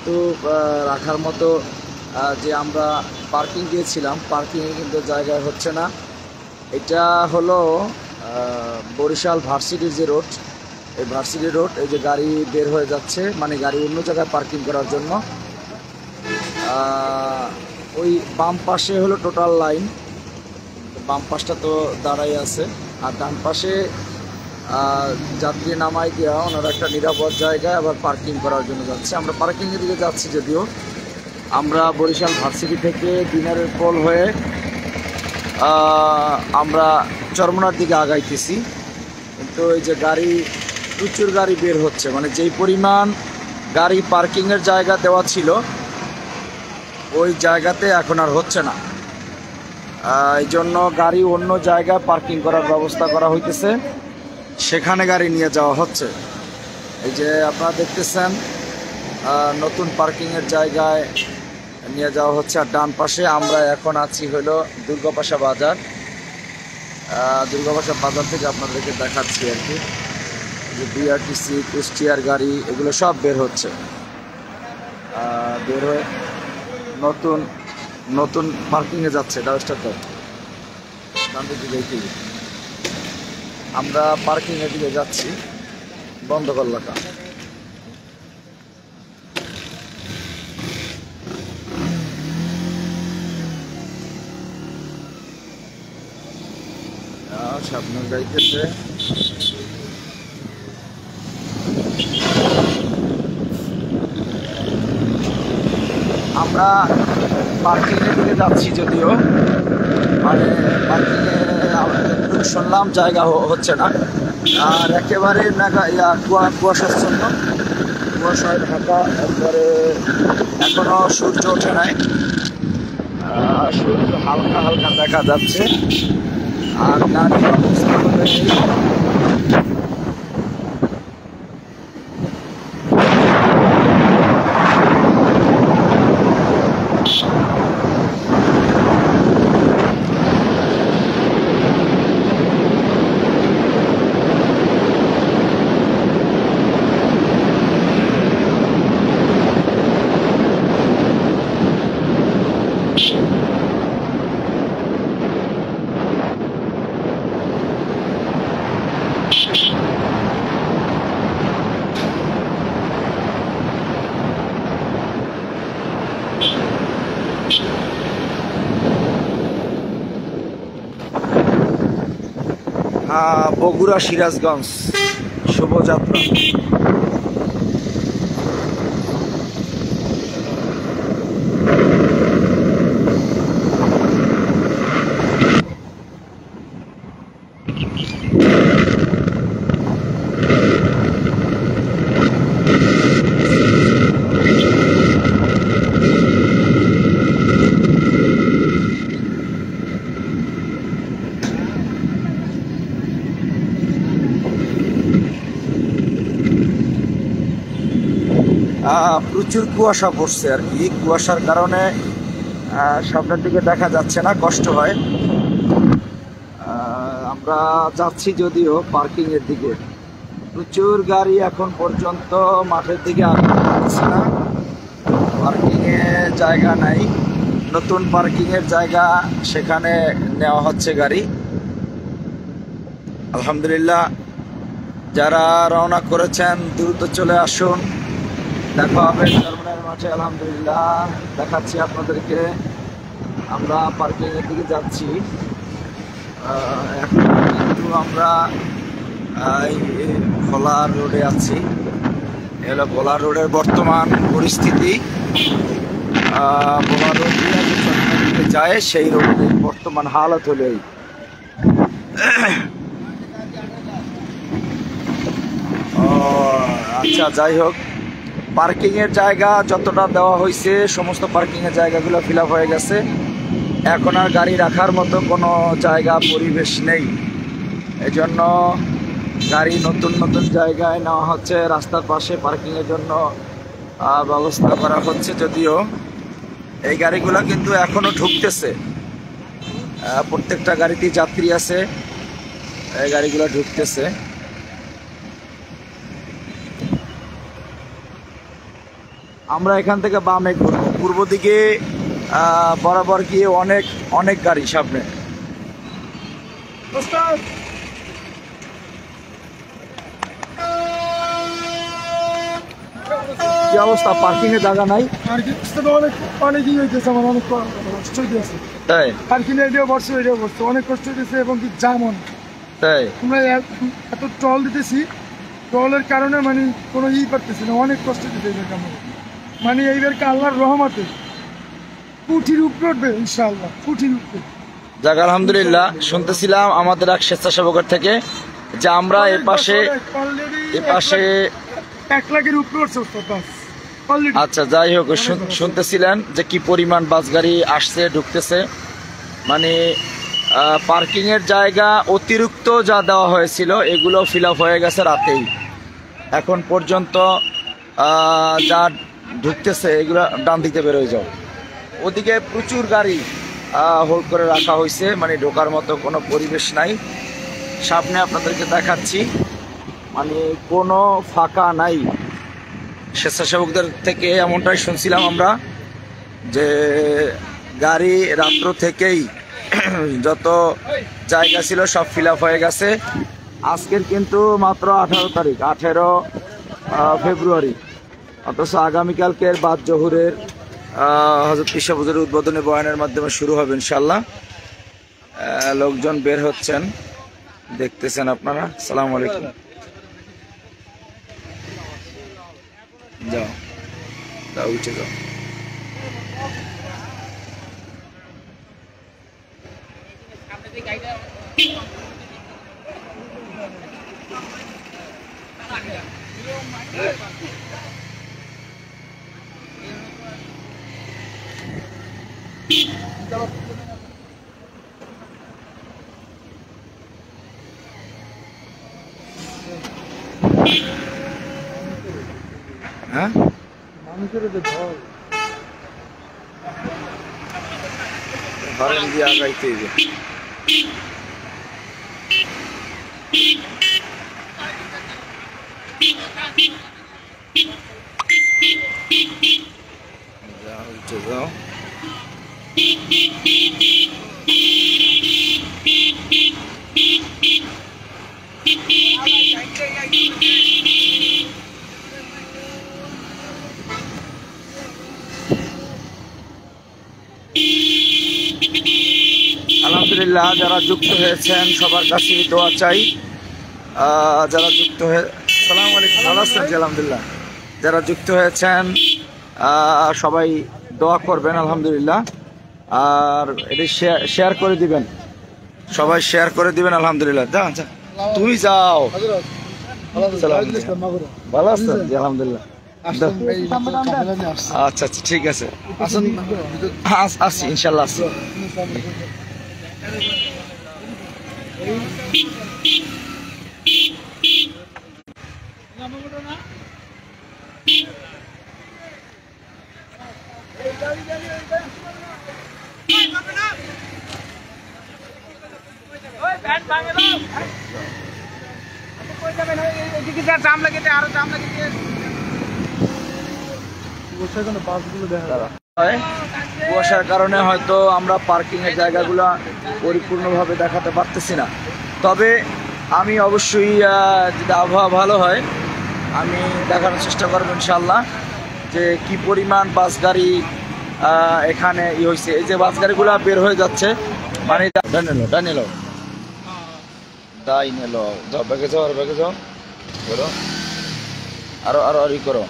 কিন্তু রাখার মতো যে আমরা পার্কিং দিয়েছিলাম, পার্কিংয়ে কিন্তু জায়গা হচ্ছে না। এটা হলো বরিশাল ভার্সিটির যে রোড, এই ভার্সিটি রোড। এই যে গাড়ি বের হয়ে যাচ্ছে, মানে গাড়ি অন্য জায়গায় পার্কিং করার জন্য। ওই বাম পাশে হলো টোটাল লাইন, বাম পাশটা তো দাঁড়াই আছে, আর ডান পাশে যাত্রী নামাই দেওয়া ওনারা একটা নিরাপদ জায়গায় আবার পার্কিং করার জন্য যাচ্ছে। আমরা পার্কিংয়ের দিকে যাচ্ছি, যদিও আমরা বরিশাল ভার্সিটি থেকে দিনারের পোল হয়ে আমরা চরমনার দিকে আগাইতেছি। কিন্তু এই যে গাড়ি, প্রচুর গাড়ি বের হচ্ছে, মানে যেই পরিমাণ গাড়ি পার্কিংয়ের জায়গা দেওয়া ছিল ওই জায়গাতে এখন আর হচ্ছে না। এই জন্য গাড়ি অন্য জায়গায় পার্কিং করার ব্যবস্থা করা হইতেছে, সেখানে গাড়ি নিয়ে যাওয়া হচ্ছে। এই যে আপনারা দেখতেছেন নতুন পার্কিংয়ের জায়গায় নিয়ে যাওয়া হচ্ছে। আর ডান পাশে আমরা এখন আছি হলো দুর্গাপাশা বাজার। দুর্গাপাশা বাজার থেকে আপনাদেরকে দেখাচ্ছি আর কি, যে বিআরটিসি, কুষ্টিয়ার গাড়ি এগুলো সব বের হচ্ছে। বের হয়ে নতুন নতুন পার্কিংয়ে যাচ্ছে। দেখি আমরা পার্কিংয়ের দিকে যাচ্ছি, বন্ধ করলাটা। সামনে যাইতেছে। আমরা পার্কিংয়ের দিকে যাচ্ছি, যদিও মানে পার্কিংয়ে শুনলাম জায়গা হচ্ছে না, আর একেবারে কুয়াশাচ্ছন্ন, কুয়াশায় ঢাকা। একবারে এখনো সূর্য ওঠে নাই, সূর্য হালকা হালকা দেখা যাচ্ছে। আর গাড়ির অবস্থা হলে বগুড়া সিরাজগঞ্জ শুভযাত্রা। প্রচুর কুয়াশা পড়ছে আর কি, কুয়াশার কারণে সামনের দিকে দেখা যাচ্ছে না, কষ্ট হয়। আমরা যাচ্ছি যদিও পার্কিংয়ের দিকে, প্রচুর গাড়ি এখন পর্যন্ত মাঠের দিকে আসছে না, পার্কিংয়ে জায়গা নাই। নতুন পার্কিংয়ের জায়গা, সেখানে নেওয়া হচ্ছে গাড়ি। আলহামদুলিল্লাহ, যারা রওনা করেছেন দ্রুত চলে আসুন, দেখা হবে চরমনার মাঠে। আলহামদুলিল্লাহ, দেখাচ্ছি আপনাদেরকে। আমরা পার্কিংয়ের দিকে যাচ্ছি। এখন কিন্তু আমরা ভোলা রোডে আছি। এলো ভোলা রোডের বর্তমান পরিস্থিতি। ভোলা রোড দিকে যায়, সেই রোডের বর্তমান হালত হলো এই। আচ্ছা, যাই হোক, পার্কিংয়ের জায়গা যতটা দেওয়া হয়েছে সমস্ত পার্কিংয়ের জায়গাগুলো ফিল আপ হয়ে গেছে। এখন আর গাড়ি রাখার মতো কোনো জায়গা, পরিবেশ নেই। এজন্য গাড়ি নতুন নতুন জায়গায় নেওয়া হচ্ছে, রাস্তার পাশে পার্কিংয়ের জন্য ব্যবস্থা করা হচ্ছে। যদিও এই গাড়িগুলো কিন্তু এখনও ঢুকতেছে, প্রত্যেকটা গাড়িতেই যাত্রী আছে, এই গাড়িগুলো ঢুকতেছে। আমরা এখান থেকে বামে ঘুরবো, পূর্ব দিকে বরাবর গিয়ে অনেক অনেক গাড়ি সামনে। কি অবস্থা, পার্কিং এর জায়গা নাই? অনেক হইতেছে, আমার অনেক কষ্ট হইতেছে। তাই পার্কিং এরিয়া বসছে, এরিয়া বসছে, অনেক কষ্ট হইতেছে এবং কি জামন। তাই আমরা এত ট্রল দিতেছি, ট্রলের কারণে মানে কোনো পারতেছি না, অনেক কষ্ট দিতে মানে এইবার আল্লাহর রহমতে ফুটির উপরে উঠবে ইনশাআল্লাহ, ফুটির উপরে। যাক আলহামদুলিল্লাহ, শুনতেছিলাম আমাদের এক স্বেচ্ছাসেবকের থেকে যে আমরা এ পাশে 1 লাখের উপরে উঠছে বাস অলরেডি। আচ্ছা যাই হোক, শুনতেছিলেন যে কি পরিমাণ বাস গাড়ি আসছে ঢুকতেছে, মানে পার্কিং এর জায়গা অতিরিক্ত যা দেওয়া হয়েছিল এগুলো ফিল আপ হয়ে গেছে রাতেই। এখন পর্যন্ত যা ঢুকতেছে এগুলো ডান দিকে বেরোয় যাও। ওদিকে প্রচুর গাড়ি হোল্ড করে রাখা হয়েছে, মানে ঢোকার মতো কোনো পরিবেশ নাই। সামনে আপনাদেরকে দেখাচ্ছি, মানে কোনো ফাঁকা নাই। স্বেচ্ছাসেবকদের থেকে এমনটাই শুনছিলাম আমরা যে গাড়ি রাত্র থেকেই যত জায়গা ছিল সব ফিল আপ হয়ে গেছে। আজকের কিন্তু মাত্র 18 তারিখ, 18 ফেব্রুয়ারি, অথচ আগামীকালকের বাদ জহুরের হযরত পীর সাহেব হুজুরের উদ্বোধনী বয়ানের মাধ্যমে শুরু হবে ইনশাআল্লাহ। লোকজন বের হচ্ছেন, দেখতেছেন আপনারা। আসসালামু আলাইকুম। যাও যাও, উঠে যাও। হ্যাঁ, হরেন দিয়ে আগাইতে হবে। যাও, উঠে যাও। আলহামদুলিল্লাহ, যারা যুক্ত হয়েছেন সবার কাছে দোয়া চাই। যারা যুক্ত হয়ে আসসালামু আলাইকুম, ভালো আছেন? আলহামদুলিল্লাহ। যারা যুক্ত হয়েছেন সবাই দোয়া করবেন আলহামদুলিল্লাহ, আর এটি শেয়ার করে দিবেন, সবাই শেয়ার করে দিবেন আলহামদুলিল্লাহ। যা যা, তুমি যাও। ভালো আছেন? আলহামদুলিল্লাহ। আচ্ছা আচ্ছা, ঠিক আছে, আসছি ইনশাল্লাহ, আসছি। কুয়াশার কারণে হয়তো আমরা পার্কিং এর জায়গাগুলো পরিপূর্ণভাবে দেখাতে পারতেছি না, তবে আমি অবশ্যই যদি আবহাওয়া ভালো হয় আমি দেখানোর চেষ্টা করবো ইনশাল্লাহ যে কি পরিমাণ বাস গাড়ি এখানে হয়েছে। এই যে বাস গাড়িগুলো বের হয়ে যাচ্ছে, মানে ডানেলো যাও, ব্যাগে যাও, আর ব্যাগে যাও, করো, আরো করো।